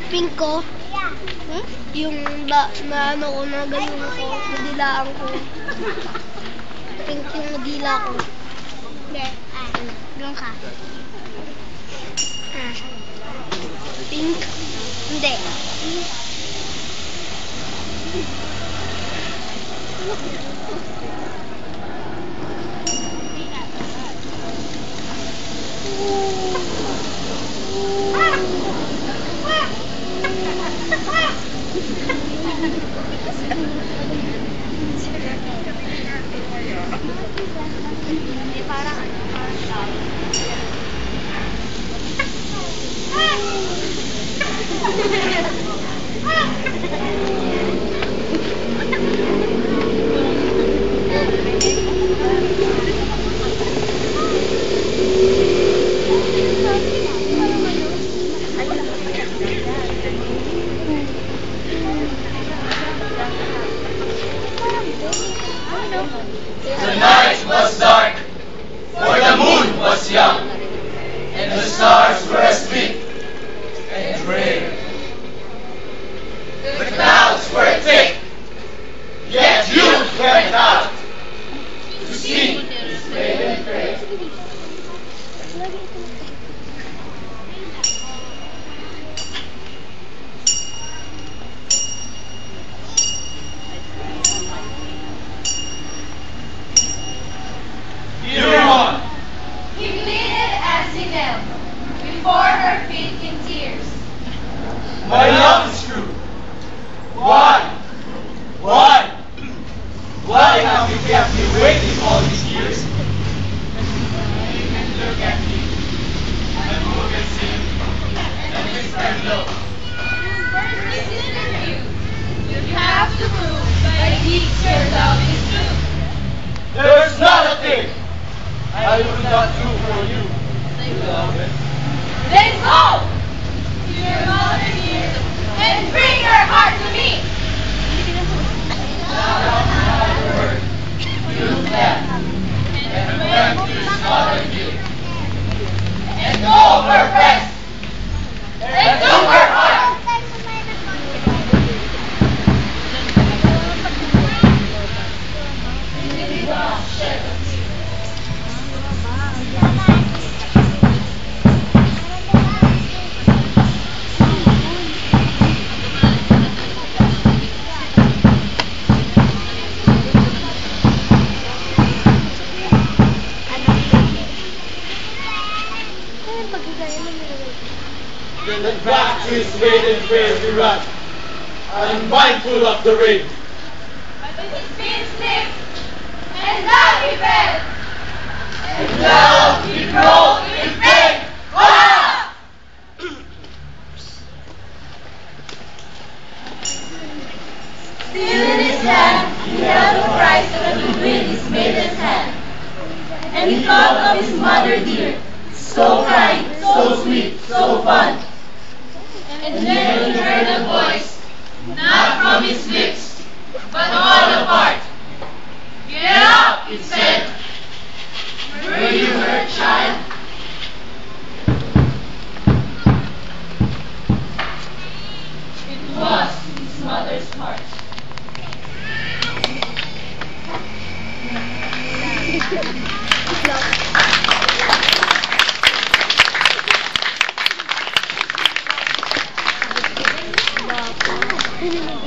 Pink ko. Yung na ano ko, na ganun ko, nadilaan ko. Pink yung nadila ko. Hindi. Ganun ka. Pink. Hindi. Hindi parang The night was dark, for the moon was young, and the stars were asleep and gray. The clouds were thick, yet you went out to see this maiden pray. Dear one, He pleaded as he knelt before her feet in tears. my love is true. Why? Why have you kept me waiting all these years? You can look at me, and look and sing, and whisper low. First this interview, you have to prove by deeds your love is true. There's not a thing I would not do for you, beloved. Then go to your mother here and bring her heart to me. Word, you left, and went to his mother here, And hold her breast and took her heart. It is all shed of tears. Then back to his maiden prayer we run, unmindful of the rain. But his feet slipped, and down he fell. And now he broke in pain. Ah! Still in his hand, he held the prize that would win his maiden's hand. And he thought of his mother dear, so kind, so sweet, so fond. And then he heard a voice, not from his lips, but all apart. Get up, it said. Were you her child? It was his mother's heart. Thank you.